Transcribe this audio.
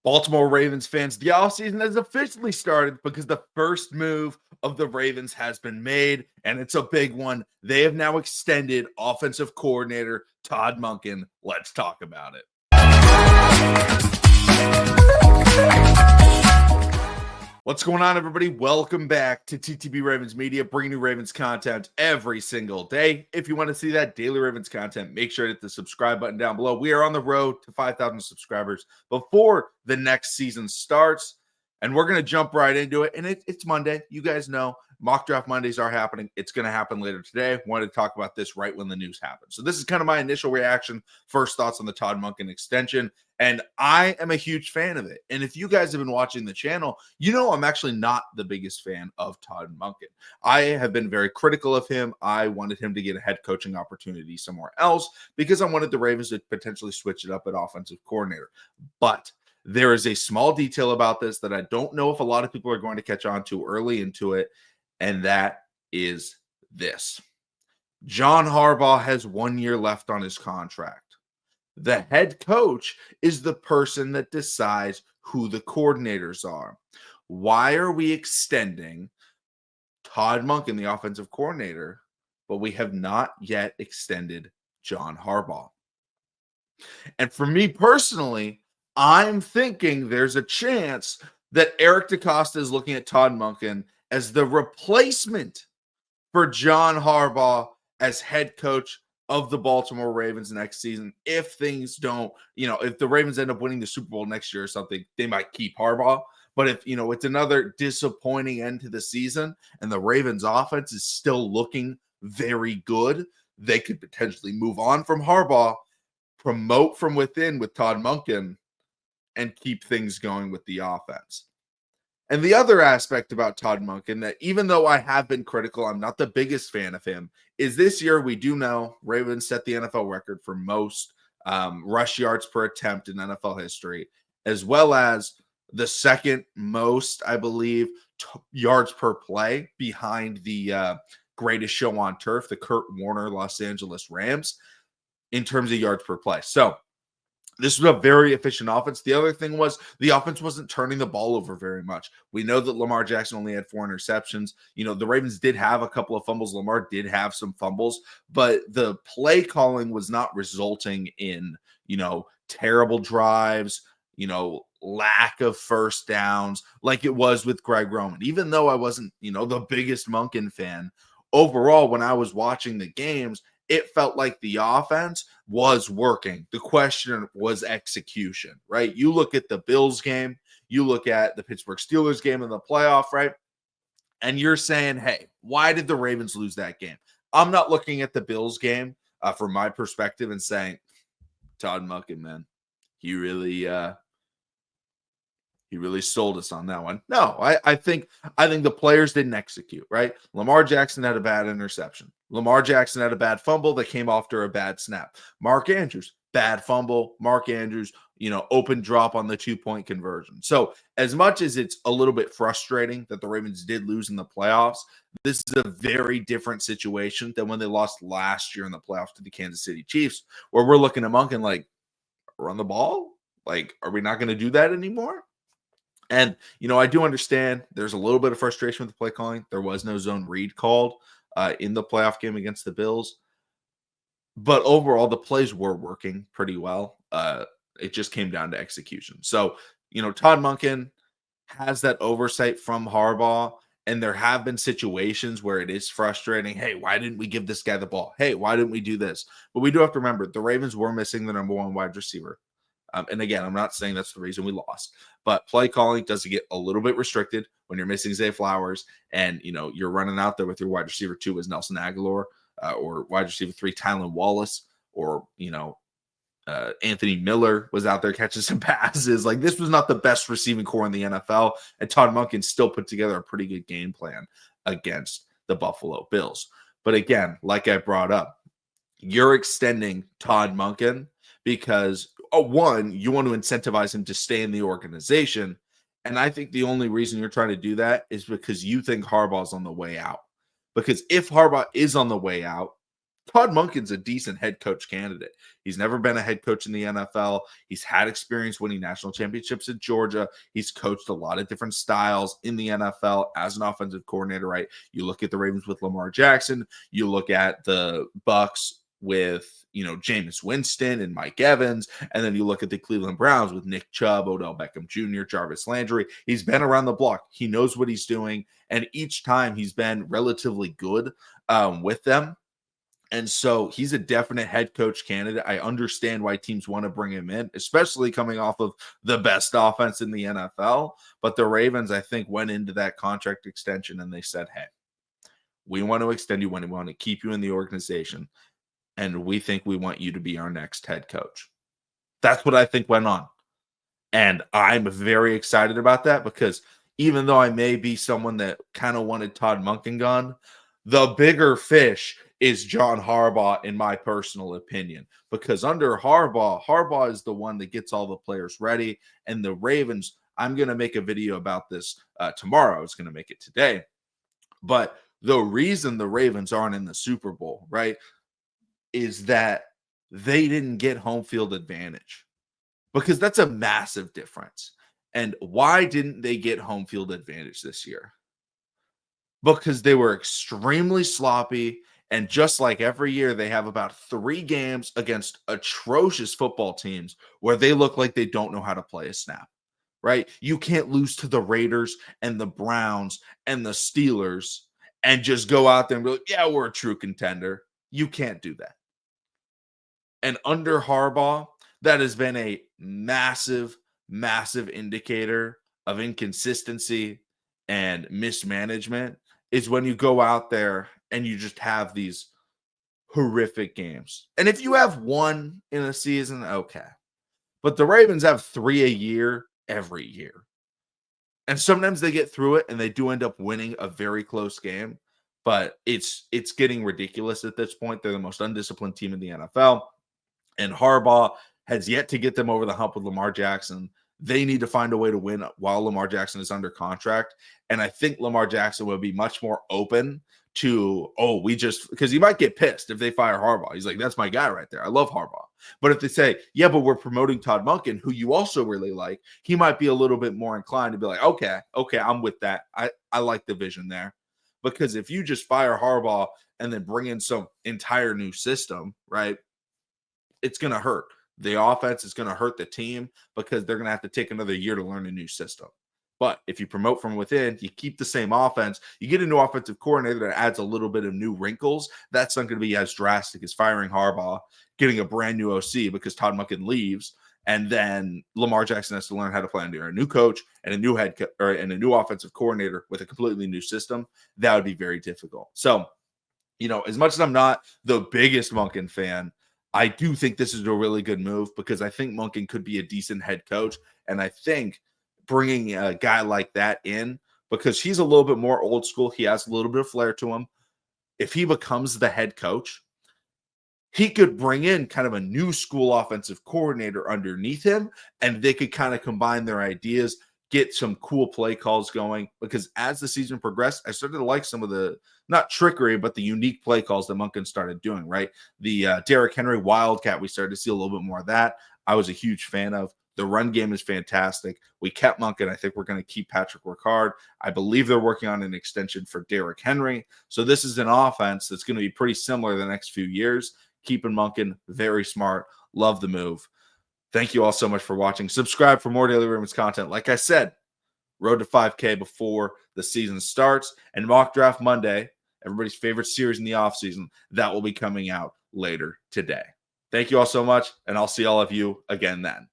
Baltimore Ravens fans, the offseason has officially started because the first move of the Ravens has been made, and it's a big one. They have now extended offensive coordinator Todd Monken. Let's talk about it. What's going on, everybody? Welcome back to TTB Ravens Media, bringing you Ravens content every single day. If you want to see that daily Ravens content, make sure to hit the subscribe button down below. We are on the road to 5,000 subscribers before the next season starts, and we're going to jump right into it. And it's Monday. You guys know mock draft Mondays are happening. It's going to happen later today. I wanted to talk about this right when the news happens. So this is kind of my initial reaction, first thoughts on the Todd Monken extension. And I am a huge fan of it. And if you guys have been watching the channel, you know I'm actually not the biggest fan of Todd Monken. I have been very critical of him. I wanted him to get a head coaching opportunity somewhere else because I wanted the Ravens to potentially switch it up at offensive coordinator. But there is a small detail about this that I don't know if a lot of people are going to catch on to early into it, and that is this. John Harbaugh has 1 year left on his contract. The head coach is the person that decides who the coordinators are. Why are we extending Todd Monken, the offensive coordinator, but we have not yet extended John Harbaugh? And for me personally, I'm thinking there's a chance that Eric DeCosta is looking at Todd Monken as the replacement for John Harbaugh as head coach of the Baltimore Ravens next season. If things don't, if the Ravens end up winning the Super Bowl next year or something, they might keep Harbaugh. But if, it's another disappointing end to the season and the Ravens offense is still looking very good, they could potentially move on from Harbaugh, promote from within with Todd Monken, and keep things going with the offense. And the other aspect about Todd Monken that even though I have been critical, I'm not the biggest fan of him, is this year we do know Ravens set the NFL record for most rush yards per attempt in NFL history, as well as the second most, I believe, yards per play behind the greatest show on turf, the Kurt Warner Los Angeles Rams, in terms of yards per play. So this was a very efficient offense. The other thing was the offense wasn't turning the ball over very much. We know that Lamar Jackson only had 4 interceptions. The Ravens did have a couple of fumbles. Lamar did have some fumbles, but the play calling was not resulting in, terrible drives, lack of first downs like it was with Greg Roman. Even though I wasn't, the biggest Monken fan, overall, when I was watching the games, it felt like the offense was working. The question was execution, right? You look at the Bills game, you look at the Pittsburgh Steelers game in the playoff, right? And you're saying, hey, why did the Ravens lose that game? I'm not looking at the Bills game from my perspective and saying, Todd Monken, man, he really sold us on that one. No, I think the players didn't execute, right? Lamar Jackson had a bad interception. Lamar Jackson had a bad fumble that came after a bad snap. Mark Andrews, bad fumble. Mark Andrews, open drop on the 2-point conversion. So as much as it's a little bit frustrating that the Ravens did lose in the playoffs, this is a very different situation than when they lost last year in the playoffs to the Kansas City Chiefs, where we're looking at Monken like, run the ball? Like, are we not going to do that anymore? And, I do understand there's a little bit of frustration with the play calling. There was no zone read called in the playoff game against the Bills. But overall, the plays were working pretty well. It just came down to execution. So, Todd Monken has that oversight from Harbaugh. And there have been situations where it is frustrating. Hey, why didn't we give this guy the ball? Hey, why didn't we do this? But we do have to remember the Ravens were missing the number 1 wide receiver. And again, I'm not saying that's the reason we lost, but play calling does get a little bit restricted when you're missing Zay Flowers and, you're running out there with your wide receiver 2 as Nelson Aguilar or wide receiver 3, Tylan Wallace, or, Anthony Miller was out there catching some passes. Like, this was not the best receiving core in the NFL, and Todd Monken still put together a pretty good game plan against the Buffalo Bills. But again, like I brought up, you're extending Todd Monken because, one, you want to incentivize him to stay in the organization. And I think the only reason you're trying to do that is because you think Harbaugh's on the way out. Because if Harbaugh is on the way out, Todd Monken's a decent head coach candidate. He's never been a head coach in the NFL. He's had experience winning national championships at Georgia. He's coached a lot of different styles in the NFL as an offensive coordinator, right? You look at the Ravens with Lamar Jackson. You look at the Bucks with, Jameis Winston and Mike Evans. And then you look at the Cleveland Browns with Nick Chubb, Odell Beckham Jr., Jarvis Landry. He's been around the block. He knows what he's doing. And each time he's been relatively good with them. And so he's a definite head coach candidate. I understand why teams want to bring him in, especially coming off of the best offense in the NFL. But the Ravens, I think, went into that contract extension and they said, hey, we want to extend you, we want to keep you in the organization, and we think we want you to be our next head coach. That's what I think went on. And I'm very excited about that because even though I may be someone that kind of wanted Todd Monken gone, the bigger fish is John Harbaugh, in my personal opinion, because under Harbaugh is the one that gets all the players ready. And the Ravens, I'm going to make a video about this tomorrow. I was going to make it today. But the reason the Ravens aren't in the Super Bowl, right, is that they didn't get home field advantage, because that's a massive difference. And why didn't they get home field advantage this year? Because they were extremely sloppy. And just like every year, they have about 3 games against atrocious football teams where they look like they don't know how to play a snap, right? You can't lose to the Raiders and the Browns and the Steelers and just go out there and be like, yeah, we're a true contender. You can't do that. And under Harbaugh, that has been a massive, massive indicator of inconsistency and mismanagement, is when you go out there and you just have these horrific games. And if you have one in a season, okay. But the Ravens have 3 a year every year. And sometimes they get through it and they do end up winning a very close game. But it's getting ridiculous at this point. They're the most undisciplined team in the NFL. And Harbaugh has yet to get them over the hump with Lamar Jackson. They need to find a way to win while Lamar Jackson is under contract. And I think Lamar Jackson will be much more open to, because he might get pissed if they fire Harbaugh. He's like, that's my guy right there. I love Harbaugh. But if they say, yeah, but we're promoting Todd Monken, who you also really like, he might be a little bit more inclined to be like, okay, I'm with that. I like the vision there. Because if you just fire Harbaugh and then bring in some entire new system, right, it's going to hurt. The offense is going to hurt the team because they're going to have to take another year to learn a new system. But if you promote from within, you keep the same offense, you get a new offensive coordinator that adds a little bit of new wrinkles, that's not going to be as drastic as firing Harbaugh, getting a brand new OC because Todd Monken leaves, and then Lamar Jackson has to learn how to play under a new coach and a new and a new offensive coordinator with a completely new system. That would be very difficult. So, as much as I'm not the biggest Monken fan, I do think this is a really good move because I think Monken could be a decent head coach. And I think bringing a guy like that in, because he's a little bit more old school, he has a little bit of flair to him. If he becomes the head coach, he could bring in kind of a new school offensive coordinator underneath him, and they could kind of combine their ideas, get some cool play calls going. Because as the season progressed, I started to like some of the, not trickery, but the unique play calls that Monken started doing, right? The Derrick Henry Wildcat, we started to see a little bit more of that. I was a huge fan of. The run game is fantastic. We kept Monken. I think we're going to keep Patrick Ricard. I believe they're working on an extension for Derrick Henry. So this is an offense that's going to be pretty similar the next few years. Keeping Monken, very smart. Love the move. Thank you all so much for watching. Subscribe for more Daily Ravens content. Like I said, road to 5K before the season starts. And Mock Draft Monday, everybody's favorite series in the offseason, that will be coming out later today. Thank you all so much, and I'll see all of you again then.